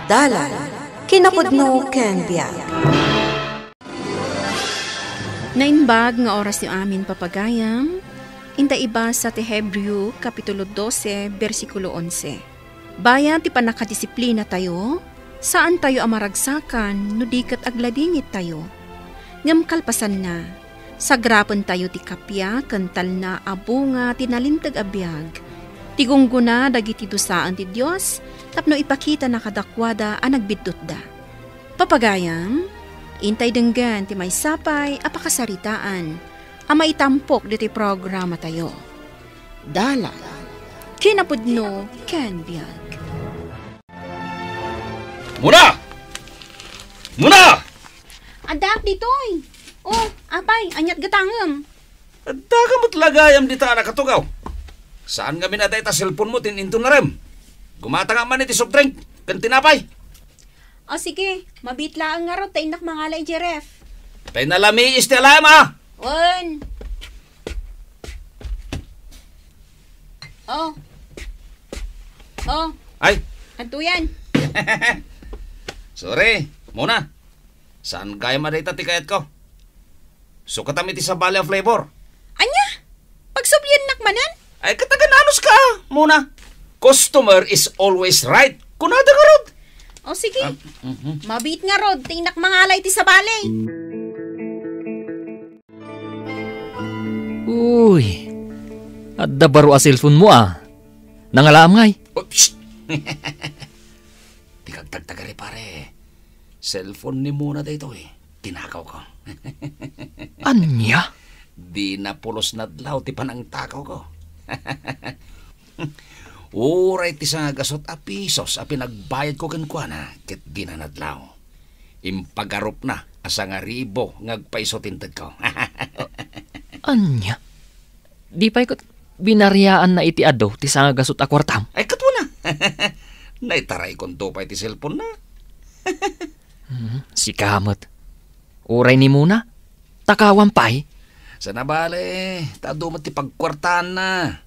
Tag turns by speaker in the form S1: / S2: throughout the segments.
S1: Dalan, kinapudno ken biag.
S2: Nainbag nga oras yung amin papagayam, inta iba sa ti Hebreo, Kapitulo 12, versikulo 11. Bayan ti panakadisiplina tayo, saan tayo amaragsakan, no dikat agladingit tayo. Ngam kalpasan na, sagrapan tayo ti kapya, kantal na abunga, tinalintag abiyag. Tigungguna dagiti dusaan ti Diyos, tapno ipakita na kadakwada ang nagbidot da. Papagayam, intay denggan ti may sapay apakasaritaan, ang maitampok diti programa tayo. Dala, kinapudno ken biag.
S3: Muna! Muna!
S2: Adak ditoy. Oh, apay, anyat gatangem.
S3: Adda mo't lagayam dita na katugaw. Saan nga minatay ta cellphone mo tininto na rem? Gumata nga man iti soft drink, kan tinapay.
S2: O sige, mabitlaan nga ro, tainak mangalay Jeref.
S3: Tay nalami isti alam ah!
S2: Wen! Oh. Oh,
S3: Ay,
S2: anto yan?
S3: sorry, muna. Saan kaya madayta ti kayat ko? Sukatami ti sa Valley of Flavor.
S2: Anya? Pagsublian nakmanan?
S3: Ay kataganalos ka, muna. Customer is always right. Kunada ka rod.
S2: O sige, mabit nga rod, tinak mangalay ti sa balay.
S4: Uy, adda baro a cellphone mo ah. Nangalaam ngay.
S3: Oh, shh. Di kagtagtagari pare. Cellphone ni muna dito eh. Tinakaw ko.
S4: Anya?
S3: Di na pulos nadlaw ti panang takaw ko. Uray ti sa gasot a pisos a pinagbayad ko kenkwana ket di na nadlaw. Impagarup na asa nga ribo ngagpaiso tintad ko.
S4: Anya? Di pa ikot binariyaan na iti ado ti sa gasot a kwartam.
S3: Ay katwa na. Naitaray kon to pa iti cellphone na.
S4: Si kamot. Uray ni muna. Takawan pa'y.
S3: Sana bale, tado mo ti pagkwartaan na.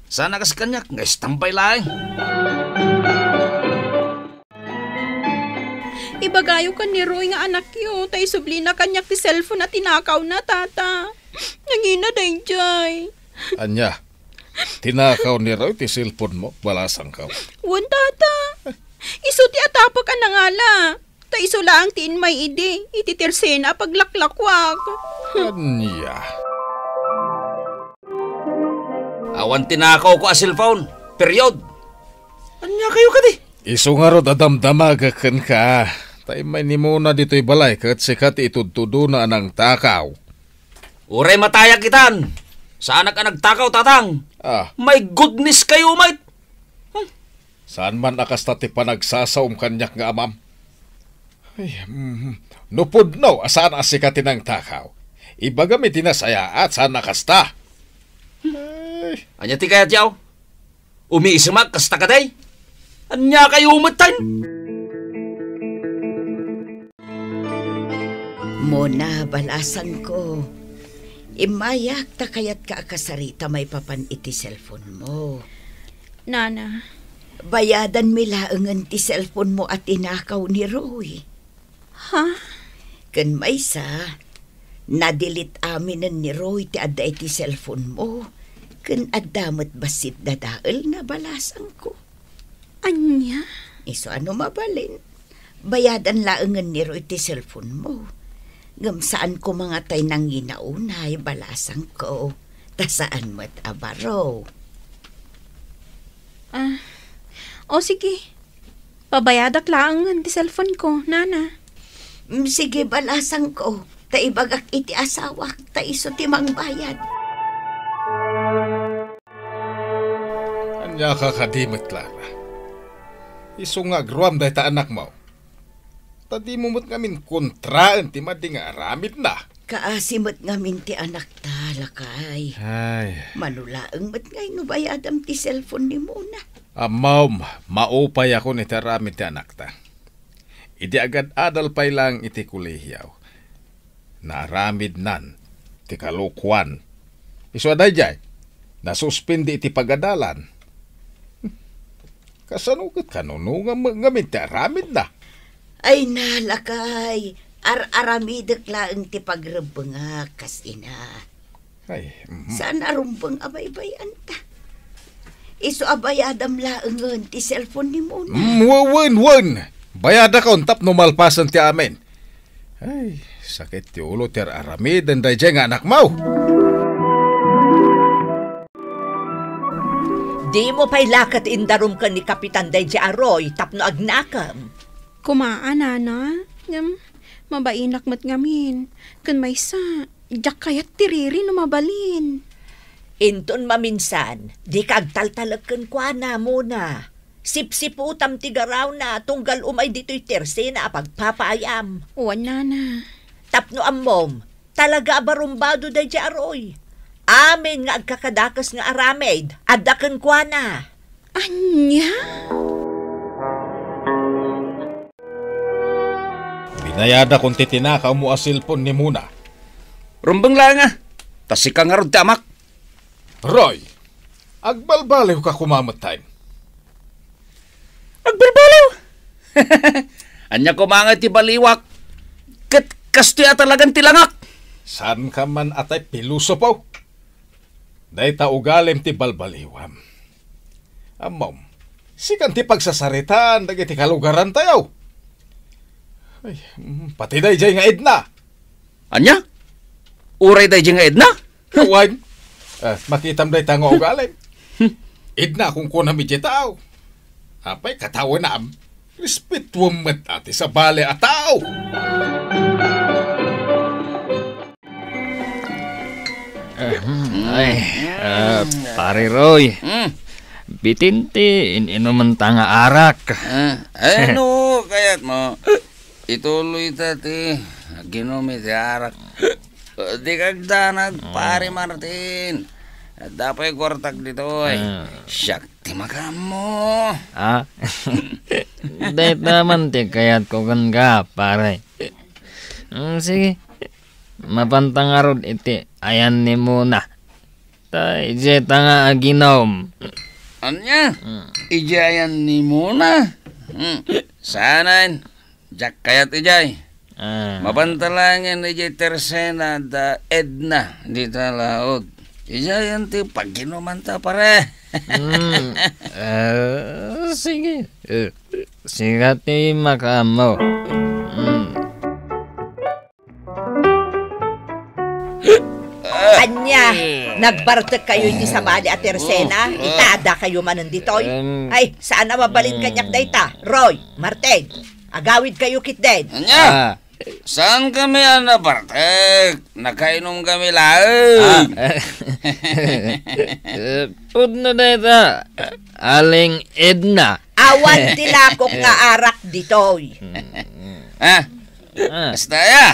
S3: Sana kas kanyak, nga istambay lang.
S2: Ibagayo ka ni Roy nga anak yo, tay subli na kanyak ti cellphone na tinakaw na tata. Nangina day jay.
S5: Anya, tinakaw ni Roy ti cellphone mo, balasang ka.
S2: Wan tata. Iso ti atapak ka na nga la. Ta iso lang tiin may ide, iti tersena paglaklakwag.
S5: Anya.
S3: Awan tinakaw ko a cellphone. Period. Anya kayo ka di?
S5: Iso nga ro dadamdamagakan ka. Tay may ni muna dito'y balay kat sikat itudtudo na anang takaw.
S3: Uray mataya kitan. Saan ka nagtakaw tatang? My goodness kayo mate.
S5: Saan man akasta ti panagsasaom kanyak nga amam? Ay, nupod no, asaan asikatin ang takaw? Ibaga mi tinasaya at saan nakasta?
S3: Anya ti kayat yaw? Umiisimag kasta ka day? Anya kayo umatan?
S6: Mona, balasan ko. Imayak ta kayat ka akasarita may papan iti cellphone mo.
S2: Nana.
S6: Bayadan milaangan ti cellphone mo at inakaw ni Roy.
S2: Ha?
S6: Kan may sa, nadilit aminan ni Roy ti adda iti cellphone mo. Kan adamot basit dadaal na balasan ko.
S2: Anya?
S6: Iso ano mabalin? Bayadan laangan ni Roy ti cellphone mo. Ngam saan ko mga tay nang ginaunay balasan ko. Tasaan mo't abaro.
S2: O sige. Pabayadak laangan ti cellphone ko, nana.
S6: Sige balasan ko. Ta ibagak iti asawak. Ta iso timang bayad.
S5: Anya kakadimit, Clara. Iso nga agruam dahi ta anak mo. Tadi mo mo't ngamin kontraan ti madi nga aramid na.
S6: Kaasimot ngamin ti anak ta, lakay.
S5: Ay.
S6: Manulaang mat ngay no bayadam ti cellphone ni Muna.
S5: Amaw, maupay ako ni taramid ti anak ta. Idi agad adal pay lang iti kulihiyaw. Naaramid nan, ti kalukwan. Iso aday jay, nasuspindi iti pagadalan. Kasanugot ka no nga ngamin ti aramid na.
S6: Ay nalakay, aramidek laeng ti pagrebengak kas ina.
S5: Ay,
S6: Saan arumbang abay-bayan ta? Iso abayadam laengen ti cellphone ni Muna.
S5: Wan. Bayada ka untap no malpasan ti amin. Ay, sakit ti ulo ti aramid and dayjay nga anak mo.
S7: Di mo pa'y lakat indarum ka ni Kapitan Dayjay Aroy tapno agnakam.
S2: Kumaan, nana. Mabainak mat ngamin. Kan may sa, jak kayat tiriri no mabalin.
S7: Inton maminsan, di kagtaltalagkan kwa na muna. Sip-siputam tigaraw na tunggal umay dito'y terse na pagpapayam.
S2: Uwan, nana.
S7: Tapno ammom, talaga barumbado Dayjay Aroy. Amin nga agkakadakas nga aramid, adakan kwa na.
S2: Anya?
S5: Binayada kung titinakaw mo ang cellphone ni Muna.
S3: Rumbang lang nga. Tas ika nga rod tamak.
S5: Roy, agbalbaliw ka kumamatay.
S3: Agbalbalaw! Anya ko mga ti baliwak. Kastiya talagang tilangak.
S5: Saan ka man atay piluso po? Dahil ugalim ti balbaliwam. Amom, sikan ti pagsasaritaan dagiti kalugaran tayo. Ay, pati dayjay nga edna.
S3: Anya? Uray day nga edna?
S5: Kawan, makitam day nga ugalim. Edna kung kunami di tao. Apay katawa na am. Respetuam mat ati sa bale a tao.
S4: Pare Roy. Bitinti, inuman ta nga arak.
S3: Ano, kayat mo. Ituloy tati. Ginumi ti arak. Di kagdanag, pare Martin. Dapat kwartak dito ay. Syakti makam mo.
S4: Dahit naman ti kayat ko kan ka, pare. Sige. Mapantang arod iti ayan ni Muna. Ta ije tanga aginom.
S3: Anya? Ijayan ni Muna. Sanan. Jak kayat ijay. Mapantalangin ijay tersena da Edna di talaod. Ijayan ti paginuman ta pare.
S4: Sige. Sigat ti makamo.
S7: Anya, nagbartek kayo iti sa bali at tersena, itada kayo manan ditoy. Ay, saan na mabalin kanyak dayta? Roy, Martin, agawid kayo kit den.
S3: Anya? Saan kami Bartek? Nakainom kami laeng.
S4: Pudno dayta. Aling Edna.
S7: Awan tilakok nga arak ditoy.
S3: Basta ya.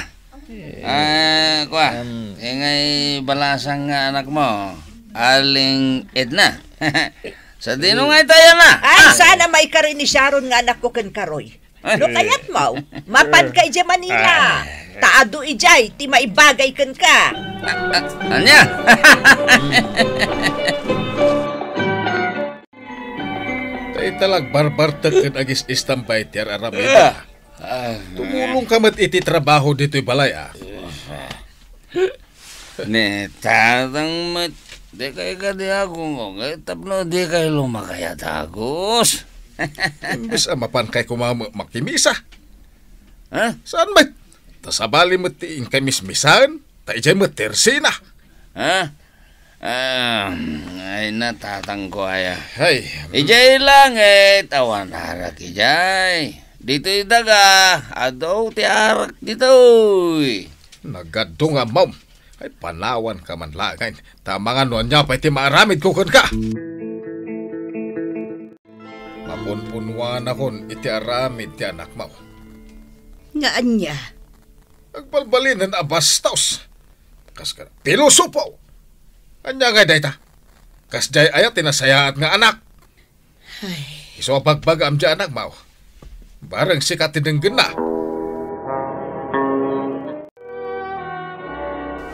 S3: Ingay balasang nga anak mo. Aling Edna. Sa dinungay tayo na.
S7: Ay, sana may karin ni Sharon nga anak ko kan Karoy. No kayat mo, mapan ka ija Manila. Taado ijay, ti maibagay kan ka.
S3: Anya?
S5: Tay talag barbar teken agis istampay ti aramida. Tumulong ka mat iti trabaho dito'y balay
S3: Ne, tatang mat. Di kayo ka di ako ngong. Tapno di kayo lumakaya tagos.
S5: Imbes mapan kay makimisa.
S3: Ha?
S5: Saan mat? Tasabali mat tiin kay mismisan. Ta ijay mat tersina.
S3: Ha? Ay natatang ko aya.
S5: Ay,
S3: Ijay lang tawan harak ijay. Dito'y daga. Adaw ti harak dito'y.
S5: nagado nga mom. Ay panawan ka man langay. Tama nga noon niya pa iti maaramid ko kan ka. Mapunpunwan akon iti aramid ti anak mo.
S6: Nga anya?
S5: Agbalbalin ng abastaws. Kas ka piluso po. Anya nga dayta. Kas jay ayat tinasayaat nga anak. Iso bagbag am dya anak mo. Barang sikat tinenggen na.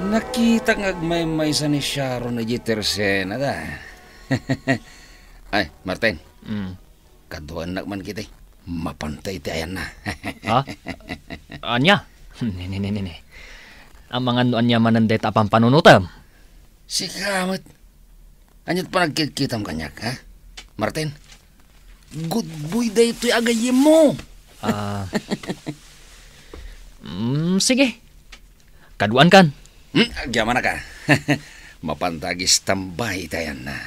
S3: Nakita ngagmay-may sa ni Sharon na jitersena da. Ay, Martin. Kaduan na man kita. Mapantay ti ayan na.
S4: Ha? Anya? Nini. Ang mga anya manandet apang panunutam.
S3: Sikamot. Anyat pa nagkikitam kanyak, ha? Martin? Good boy da ito'y agayim mo.
S4: Sige. Kaduan kan.
S3: Gyaman na ka. Mapantagis tambay tayan na.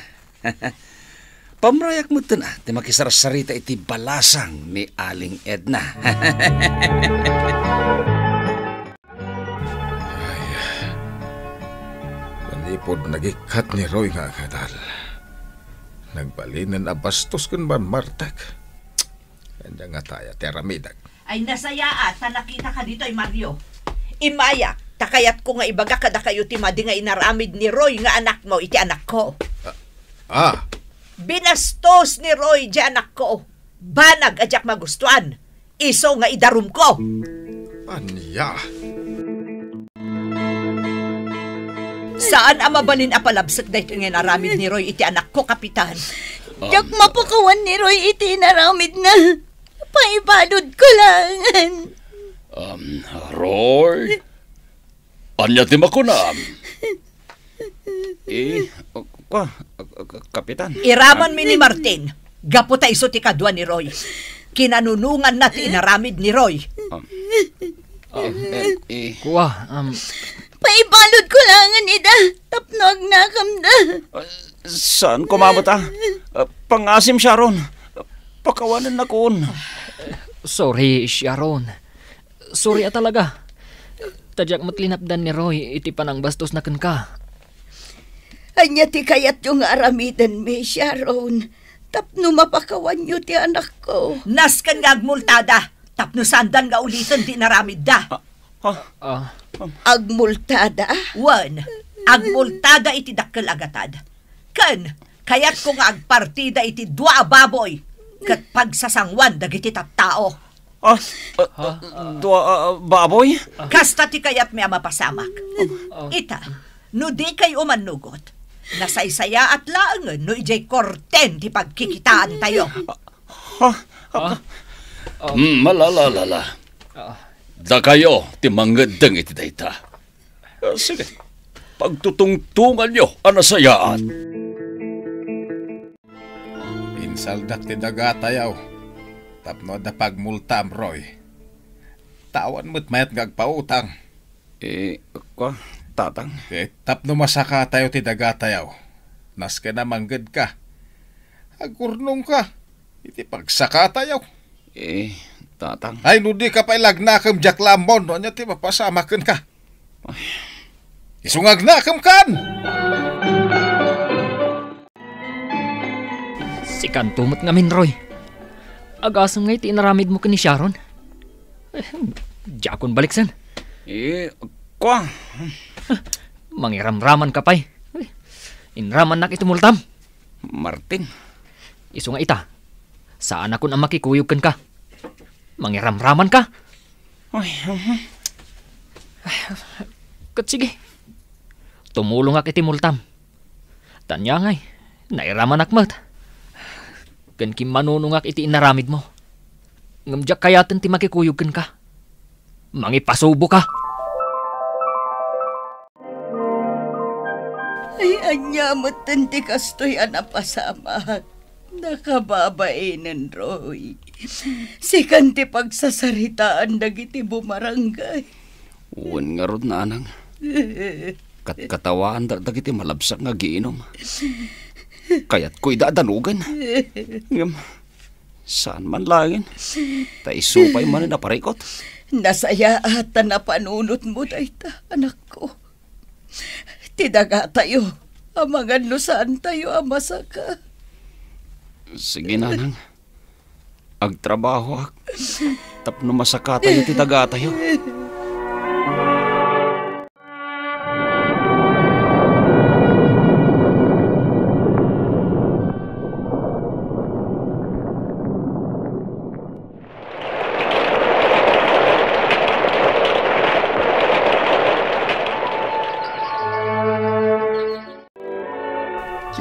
S3: Pamrayak mo ito na, ti makisarasarita iti balasang ni Aling Edna.
S5: Manipod nagikat ni Roy nga kadal. Nagbalinan abastos kun man Martak. Kanya nga taya teramidag.
S7: Ay nasaya ta nakita ka dito ay Mario. Imaya, takayat ko nga ibaga kada kayo ti madi nga inaramid ni Roy nga anak mo iti anak ko. Binastos ni Roy di anak ko. Banag adyak magustuhan. Iso nga idarum ko.
S5: Anya?
S7: Saan ang mabalin apalabsak dahito nga naramid ni Roy iti anak ko, Kapitan?
S6: Yak mapakawan ni Roy iti naramid na. Paibadod ko lang.
S3: Roy? Anya ti makunam? Kapitan.
S7: Iraman mi ni Martin. Gapo ta iso ti kadwa ni Roy. Kinanunungan na ti inaramid ni Roy.
S4: Kuha,
S6: Paibalod ko lang ida. Tapnog na kamda.
S3: Saan kumabot Pangasim Sharon. Pakawanan na kun.
S4: sorry, Sharon. Sorry talaga. Tadyak matlinapdan ni Roy, iti panang bastos na ka.
S6: Anya ti kayat yung aramidan mi, Sharon. Tapno mapakawan nyo ti anak ko.
S7: Naskan nga agmultada. Tapno sandan nga ulitin di naramid da.
S6: Agmultada?
S7: Wan, agmultada iti dakkel agatad. Ken, kayat ko nga agpartida iti dua baboy. Kat pagsasangwan dagiti tattao.
S3: Baboy?
S7: Kasta ti kayat may mapasamak. Ita, no di kayo manugot. Nasaysaya at laangan no ijay korten ti pagkikitaan tayo.
S3: Malalala. Da kayo, ti mangadang iti dayta. Sige, pagtutungtungan nyo, anasayaan.
S5: Pinsaldak ti dagatayaw. Tapno da pagmultam, Roy. Tawan mo't mayat ngagpautang.
S3: Tatang?
S5: Tapno masaka tayo ti dagatayaw. Nas ka na manggad ka. Agurnong ka. Iti pagsaka tayo.
S3: Tatang?
S5: Ay, nudi ka pa ilagnakam Jack Lambon. Ano ti mapasamakan ka? Isungagnakam kan!
S4: Si Kantumot ngamin, Roy. Agasam nga iti inaramid mo ka ni Sharon. Jakon baliksan. Mangiramraman ka pa'y. Inraman nak itumultam.
S3: Martin?
S4: Iso nga ita. Saan akon ang makikuyugan ka? Mangiramraman ka? Kat sige. Tumulong ak itimultam. Tanya ngay. Nairaman akmat. Kan kim manunungak iti inaramid mo. Ngamjak kayatan ti makikuyugan ka. Mangipasubo ka.
S6: Ay, anya mo tanti kastoy anapasamak. Nakababainan, Roy. Sikan ti pagsasaritaan dagiti bumarangay.
S3: Uwan nga rod na anang. Katawaan dagiti malabsak nga giinom. Kaya't ko'y dadanugan. Saan man langin? Taisupay man na parikot.
S6: Nasaya ata na panunot mo, dayta, anak ko. Tidaga tayo. Amangan no saan tayo amasaka.
S3: Sige nanang. Agtrabaho ak. Tapno masaka tayo tidaga tayo.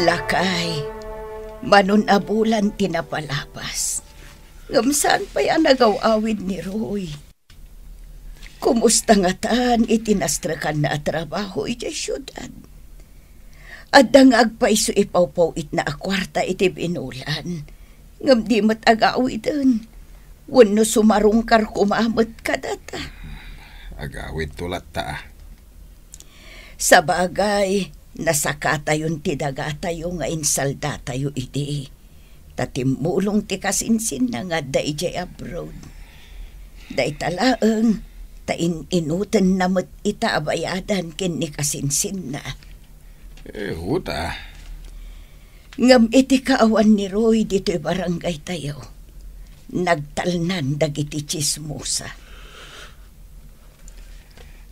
S6: Lakay, manunabulan tinapalapas. Ngamsaan pa yan nagaw-awid ni Roy. Kumusta nga tan itinastrakan na trabaho iti syudad. Adang agpaiso ipaw-paw it na akwarta iti binulan. Ngam di mat agawidin. Wano sumarungkar kumamot ka data.
S5: Agawid tulat ta.
S6: Sa bagay, nasaka tayon ti daga tayo nga insalda tayo iti. Tatimulong ti kasinsin na nga daijay abroad. Day talaang, inutan namot ita abayadan kin ni kasinsin na.
S5: Huta.
S6: Ngam iti kaawan ni Roy dito'y barangay tayo. Nagtalnan dagiti chismosa.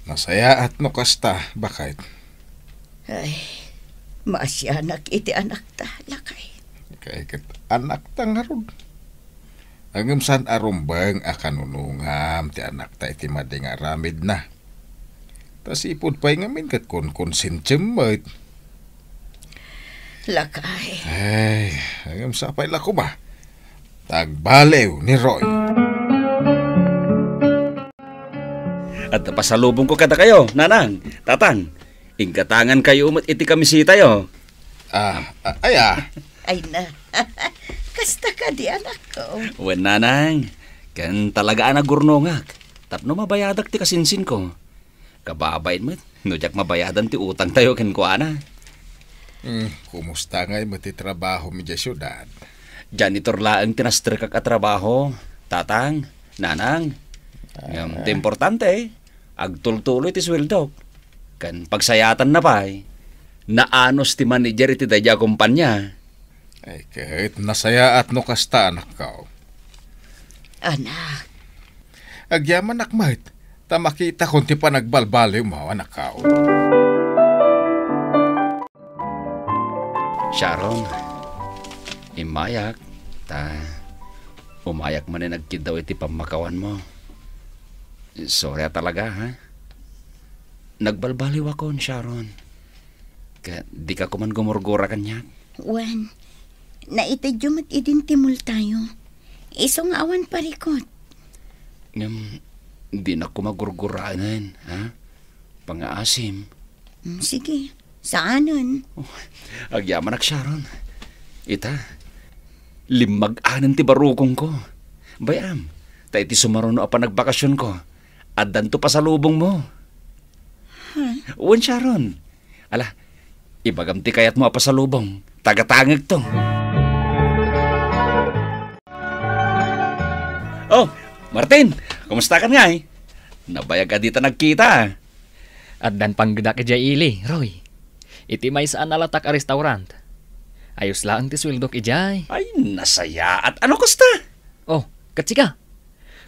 S5: Nasaya at no kasta, bakit?
S6: Ay, masyanak iti anak ta, lakay.
S5: Kaya kat anak ta nga ron. Angam san arumbang akanunungam ti anak ta iti madi nga ramid na. Tas ipod pa'y ngamin kat konsinsyemmet.
S6: Lakay.
S5: Ay, angam sapay lako ba? Tagbalew ni Roy.
S3: At pasalubong ko kada kayo, nanang, tatang. Ingkatangan kayo umat iti kamisita yo.
S6: Ay na, kasta ka di anak ko.
S3: Wen nanang, kan talaga anak gurnongak. Tapno mabayadak ti kasinsin ko. Kababain mo, nujak mabayadan ti utang tayo ken ko ana.
S5: Kumusta ngay mati trabaho mi dya syudad?
S3: Janitor laeng tinastrekak at trabaho. Tatang, nanang. Ngam ti importante, agtultuloy ti sweldo. Kan pagsayatan na pa'y, naanos ti manager iti dadya kumpanya.
S5: Ay kahit nasaya at no kasta anak ka.
S6: Anak.
S5: Agyaman akmait, ta makita kung ti pa nagbalbaliw mo anak ka.
S3: Sharon, imayak, umayak man na nagkid daw iti pamakawan mo. Sorry talaga, ha? Nagbalbaliw ako, Sharon. Kaya di ka kuman gumurgura kanya.
S6: Wan, naitadyo mat idintimul tayo. Isong awan parikot.
S3: Di na ko magurguraanan, ha? Pangaasim.
S6: Sige, saanon?
S3: Agyaman ak, Sharon. Ita, limag-anan ti barukong ko. Bayam, ta iti sumaruno apa nagbakasyon ko. At danto pa sa lubong mo. Uwan, Sharon. Ala, ibagam ti kayat mo apa sa lubong. Tagatangag to. Oh, Martin, kumusta ka nga eh? Nabayag ka dito nagkita.
S4: At dan panggda ka dya ili, Roy. Iti may saan nalatak a restaurant. Ayos lang ti sweldo ki jay.
S3: Ay, nasaya. At ano kusta?
S4: Oh, katsika.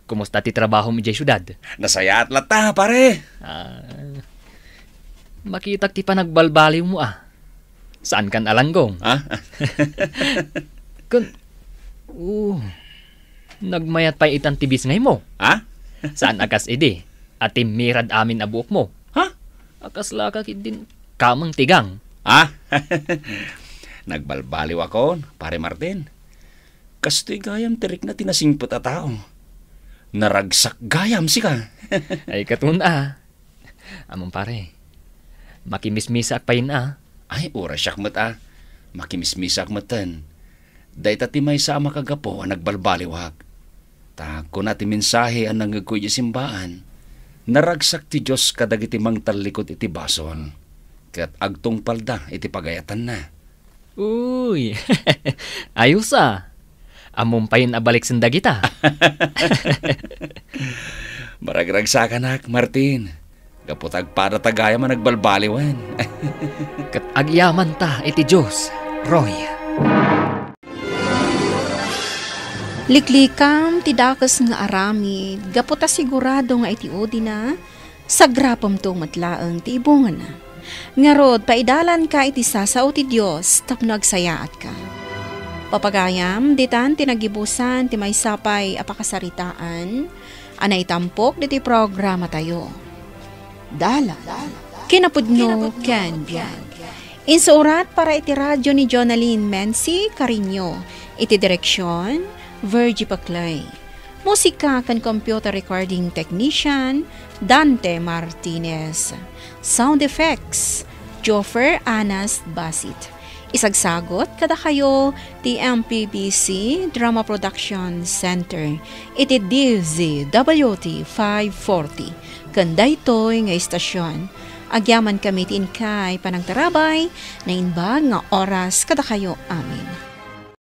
S4: Kumusta ti trabaho mi jay syudad?
S3: Nasaya at lata, pare.
S4: Makitak ti pa nagbalbaliw mo ah. Saan kan alanggong?
S3: Ha?
S4: Nagmayat pa itan tibis ngay mo.
S3: Ha?
S4: Saan akas ide? At mirad amin abuok mo.
S3: Ha?
S4: Akas laka din kamang tigang.
S3: Ha? Nagbalbaliw ako, pare Martin. Kasto'y gayam tirik na tinasingpot a tao. Naragsak gayam si ka.
S4: Ay katuna. Among pare, makimismisak pa yun ah.
S3: Ay, orasyak mat ah. Makimismisak matan. Day tati may sama kagapo ang nagbalbaliwak. Ta, kung nati mensahe ang nangagkuy simbaan, naragsak ti Diyos kadagiti mang talikot iti bason. Kat agtong palda iti pagayatan na.
S4: Uy, ayos ah. Among payin abalik sindagita.
S3: Maragragsakan ak, Martin. Kaputag para tagaya man nagbalbaliwan.
S4: Kat agyaman ta iti Diyos, Roy.
S2: Liklikam ti dakas nga aramid, gaputa sigurado nga iti udi na, sagrapam tong matlaang ti ibungan na. Ngarod, paidalan ka iti sasaw ti Diyos, tapno agsayaat ka. Papagayam, ditan tinagibusan ti may sapay apakasaritaan, anay tampok diti programa tayo. Dala, kinapudno ken biyan. Insurat para iti radyo ni Jonalyn Mensi Carino, iti direksyon, Virgie Paclay. Musika kan computer recording technician, Dante Martinez. Sound effects, Joffer Anas Basit. Isagsagot kada kayo ti MPBC Drama Production Center. Iti DZWT 540. Kanda ito'y nga istasyon. Agyaman kami tin kay panangtarabay na inbag nga oras kada kayo amin.